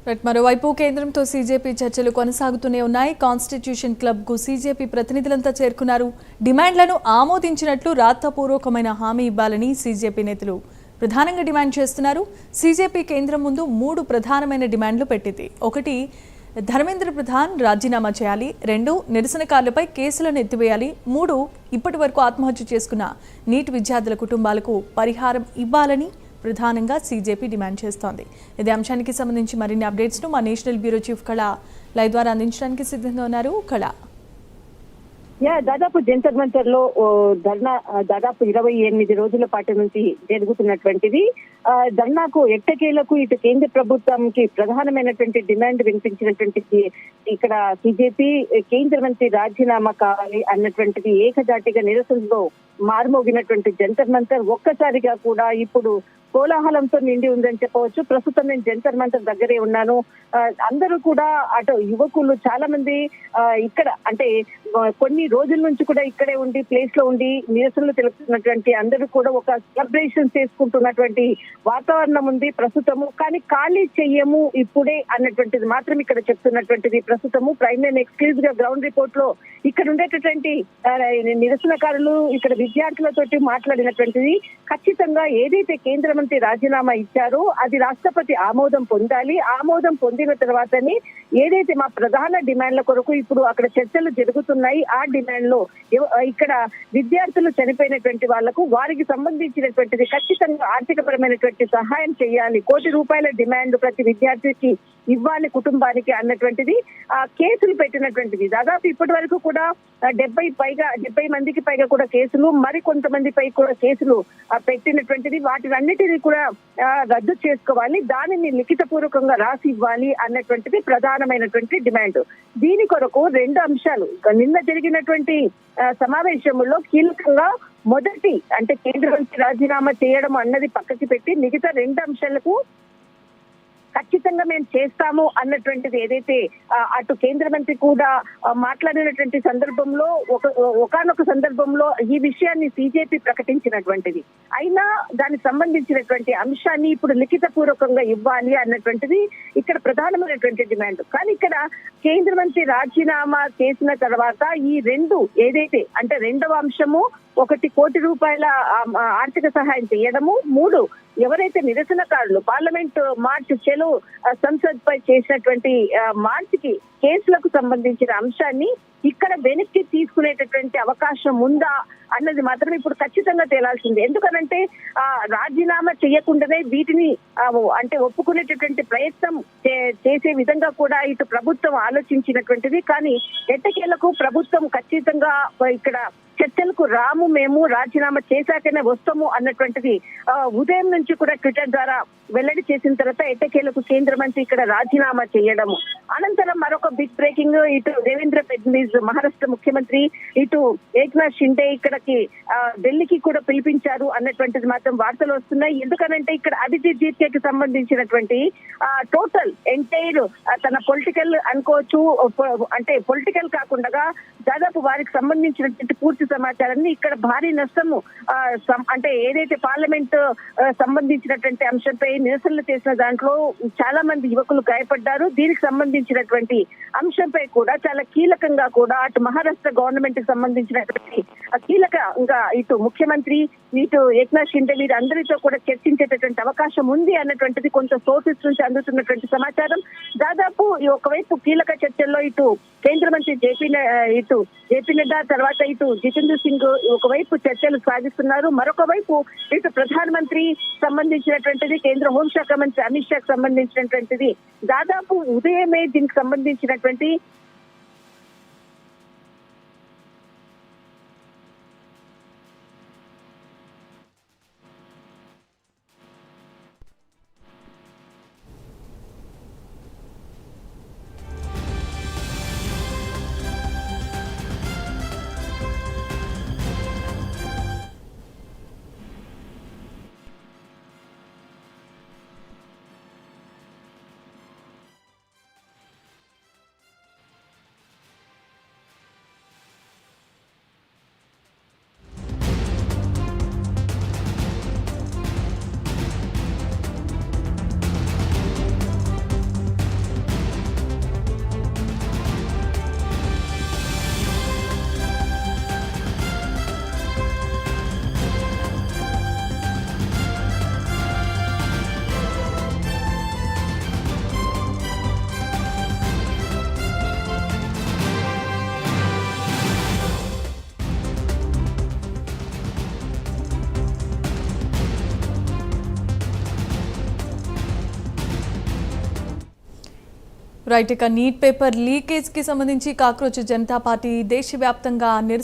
మరోవైపు కేంద్రంతో సీజేపీ చర్చలు కొనసాగుతూనే ఉన్నాయి. కాన్స్టిట్యూషన్ క్లబ్కు సీజేపీ ప్రతినిధులంతా చేరుకున్నారు. డిమాండ్లను ఆమోదించినట్లు రాతపూర్వకమైన హామీ ఇవ్వాలని సీజేపీ నేతలు ప్రధానంగా డిమాండ్ చేస్తున్నారు. సీజేపీ కేంద్రం ముందు 3 ప్రధానమైన డిమాండ్లు పెట్టింది. 1, ధర్మేంద్ర ప్రధాన్ రాజీనామా చేయాలి. 2, నిరసనకారులపై కేసులను ఎత్తివేయాలి. 3, ఇప్పటి వరకు ఆత్మహత్య చేసుకున్న నీట్ విద్యార్థుల కుటుంబాలకు పరిహారం ఇవ్వాలని ప్రధానంగా సీజేపీ డిమాండ్ చేస్తోంది. ఇదే అంశానికి సంబంధించి మరిన్ని అప్డేట్స్ను మా నేషనల్ బ్యూరో చీఫ్ కళ లైవ్ ద్వారా అందించడానికి సిద్ధంగా ఉన్నారు. కళ, దాదాపు జంతర్ మంతర్ లో ధర్నా దాదాపు 28 రోజుల పాటు నుంచి జరుగుతున్నటువంటిది. ధర్నాకు ఎట్టకేలకు ఇటు కేంద్ర ప్రభుత్వంకి ప్రధానమైనటువంటి డిమాండ్ వినిపించినటువంటి ఇక్కడ సీజేపీ కేంద్ర మంత్రి రాజీనామా కావాలి అన్నటువంటిది ఏకదాటిగా నిరసనలో మారుమోగినటువంటి జంతర్ మంతర్ ఒక్కసారిగా కూడా ఇప్పుడు కోలాహలంతో నిండి ఉందని చెప్పవచ్చు. ప్రస్తుతం నేను జంతర్ మంతర్ దగ్గరే ఉన్నాను. అందరూ కూడా అటు యువకులు చాలా మంది ఇక్కడ అంటే కొన్ని రోజుల నుంచి కూడా ఇక్కడే ఉండి ప్లేస్ లో ఉండి నిరసనలు తెలుపుతున్నటువంటి అందరూ కూడా ఒక సెలబ్రేషన్ చేసుకుంటున్నటువంటి వాతావరణం ఉంది ప్రస్తుతము. కానీ ఖాళీ చెయ్యము ఇప్పుడే అన్నటువంటిది మాత్రం ఇక్కడ చెప్తున్నటువంటిది ప్రస్తుతము. ప్రైమ్ లైన్ ఎక్స్క్లూజివ్ గా గ్రౌండ్ రిపోర్ట్ లో ఇక్కడ ఉండేటటువంటి నిరసనకారులు ఇక్కడ విద్యార్థులతోటి మాట్లాడినటువంటిది ఖచ్చితంగా ఏదైతే కేంద్ర మంత్రి రాజీనామా ఇచ్చారో అది రాష్ట్రపతి ఆమోదం పొందాలి. ఆమోదం పొందిన తర్వాతనే ఏదైతే మా ప్రధాన డిమాండ్ల కొరకు ఇప్పుడు అక్కడ చర్చలు జరుగుతున్నాయి ఆ డిమాండ్ లో ఇక్కడ విద్యార్థులు చనిపోయినటువంటి వాళ్లకు వారికి సంబంధించినటువంటిది ఖచ్చితంగా ఆర్థికపరమైనటువంటి సహాయం చేయాలి. ₹1,00,00,000 డిమాండ్ ప్రతి విద్యార్థికి ఇవ్వాలి కుటుంబానికి అన్నటువంటిది ఆ కేసులు పెట్టినటువంటిది. దాదాపు ఇప్పటి వరకు కూడా 70 మందికి పైగా కూడా కేసులు, మరి కొంతమంది పై కూడా కేసులు పెట్టినటువంటిది. వాటినన్నిటినీ కూడా రద్దు చేసుకోవాలి, దానిని లిఖిత పూర్వకంగా రాసి ఇవ్వాలి అన్నటువంటిది ప్రధానమైనటువంటి డిమాండ్. దీని కొరకు 2 అంశాలు నిన్న జరిగినటువంటి సమావేశంలో కీలకంగా మొదటి అంటే కేంద్ర మంత్రి రాజీనామా చేయడం అన్నది పక్కకి పెట్టి మిగతా 2 అంశాలకు ఖచ్చితంగా మేము చేస్తాము అన్నటువంటిది ఏదైతే అటు కేంద్ర మంత్రి కూడా మాట్లాడినటువంటి సందర్భంలో ఒకానొక సందర్భంలో ఈ విషయాన్ని సీజేపీ ప్రకటించినటువంటిది. అయినా దానికి సంబంధించినటువంటి అంశాన్ని ఇప్పుడు లిఖిత పూర్వకంగా ఇవ్వాలి అన్నటువంటిది ఇక్కడ ప్రధానమైనటువంటి డిమాండ్. కానీ ఇక్కడ కేంద్ర మంత్రి రాజీనామా చేసిన తర్వాత ఈ 2 ఏదైతే అంటే 2వ అంశము, 1 కోటి రూపాయల ఆర్థిక సహాయం చేయడము, 3 ఎవరైతే నిరసనకారులు పార్లమెంట్ మార్చ్ చెలో సంసద్ పై చేసినటువంటి మార్చికి కేసులకు సంబంధించిన అంశాన్ని ఇక్కడ వెనక్కి తీసుకునేటటువంటి అవకాశం ఉందా అన్నది మాత్రం ఇప్పుడు ఖచ్చితంగా తేలాల్సింది. ఎందుకనంటే రాజీనామా చేయకుండానే వీటిని అంటే ఒప్పుకునేటటువంటి ప్రయత్నం చేసే విధంగా కూడా ఇటు ప్రభుత్వం ఆలోచించినటువంటిది. కానీ ఎట్టకేలకు ప్రభుత్వం ఖచ్చితంగా ఇక్కడ చర్చలకు రాము, మేము రాజీనామా చేశాకనే వస్తాము అన్నటువంటిది ఉదయం నుంచి కూడా ట్విట్టర్ ద్వారా వెల్లడి చేసిన తర్వాత ఎట్టకేలకు కేంద్ర మంత్రి ఇక్కడ రాజీనామా చేయడము. అనంతరం మరొక బిగ్ బ్రేకింగ్, ఇటు దేవేంద్ర ఫడ్నవీస్ మహారాష్ట్ర ముఖ్యమంత్రి, ఇటు ఏక్నాథ్ షిండే ఇక్కడికి ఢిల్లీకి కూడా పిలిపించారు అన్నటువంటిది మాత్రం వార్తలు వస్తున్నాయి. ఎందుకనంటే ఇక్కడ అభిజిత్ జీత్కేకి సంబంధించినటువంటి టోటల్ ఎంటైర్ తన పొలిటికల్ అనుకోవచ్చు, అంటే పొలిటికల్ కాకుండా దాదాపు వారికి సంబంధించినటువంటి పూర్తి సమాచారాన్ని ఇక్కడ భారీ నష్టము అంటే ఏదైతే పార్లమెంట్ సంబంధించినటువంటి అంశంపై నిరసనలు చేసిన దాంట్లో చాలా మంది యువకులు గాయపడ్డారు. దీనికి సంబంధించినటువంటి అంశంపై కూడా చాలా కీలకంగా కూడా అటు మహారాష్ట్ర గవర్నమెంట్ కి సంబంధించినటువంటి కీలకంగా ఇటు ముఖ్యమంత్రి, ఇటు ఏక్నాథ్ షిండే వీరందరితో కూడా చర్చించేటటువంటి అవకాశం ఉంది అన్నటువంటిది కొంత సోర్సెస్ నుంచి అందుతున్నటువంటి సమాచారం. దాదాపు ఒకవైపు కీలక చర్చల్లో ఇటు కేంద్ర మంత్రి జేపీ నడ్డా తర్వాత ఇటు జితేంద్ర సింగ్ ఒకవైపు చర్చలు సాగిస్తున్నారు. మరొక వైపు ఇటు ప్రధానమంత్రి సంబంధించినటువంటిది, కేంద్ర హోంశాఖ మంత్రి అమిత్ షాకి సంబంధించినటువంటిది దాదాపు ఉదయమే దీనికి సంబంధించినటువంటి రైట్, ఇక నీట్ పేపర్ లీకేజ్ కి సంబంధించి కాక్రోచ్ జనతా పార్టీ దేశవ్యాప్తంగా నిరసన